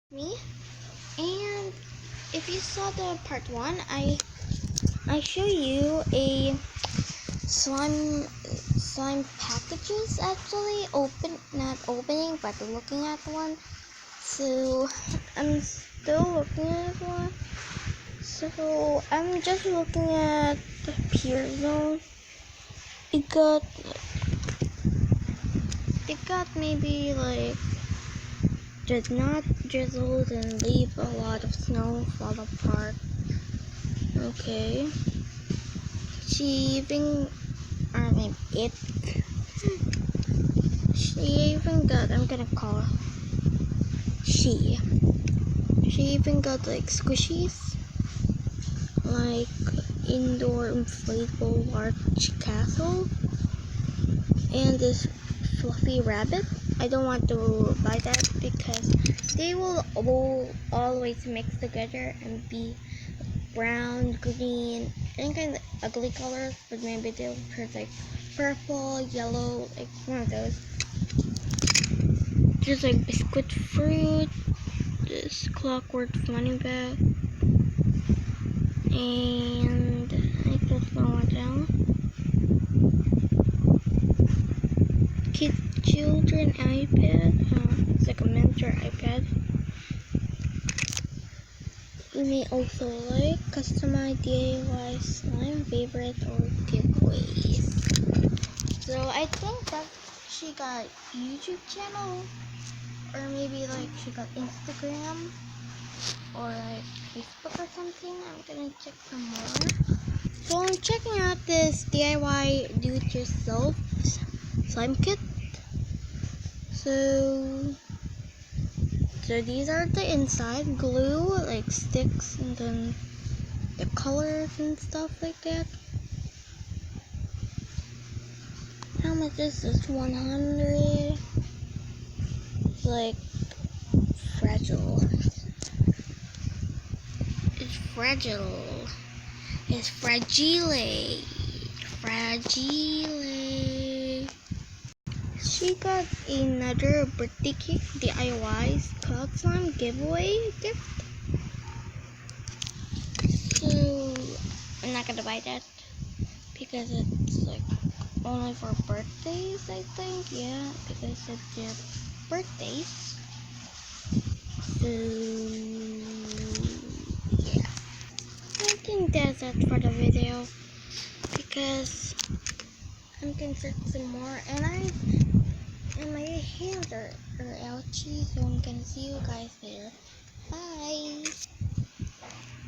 Me. And if you saw the part 1, I show you a slime packages, actually not opening but looking at one. So I'm still looking at one. So I'm just looking at the peer zone. It got maybe like did not drizzle and leave a lot of snow fall apart. Okay. She even I'm gonna call her she even got like squishies, like indoor inflatable large castle, and this fluffy rabbit. I don't want to buy that because they will always mix together and be brown, green, any kind of ugly colors, but maybe they'll turn like purple, yellow, like one of those. There's like biscuit fruit, this clockwork funny bag, and I don't know what else. Children iPad, it's like a mentor iPad. You may also like customize DIY slime favorite or giveaways. So I think that she got YouTube channel, or maybe like she got Instagram or like Facebook or something. I'm gonna check some more. So I'm checking out this DIY do-it-yourself slime kit. So these are the inside glue, like sticks, and then the colors and stuff like that. How much is this? 100. It's like fragile. It's fragile. It's fragile. Fragile. She got another birthday cake DIY cloud slime giveaway gift. So I'm not gonna buy that because it's like only for birthdays, I think. Yeah, because it's just birthdays. So yeah, I think that's it for the video because I'm gonna search some more, and my hands are ouchy, so I'm gonna see you guys later.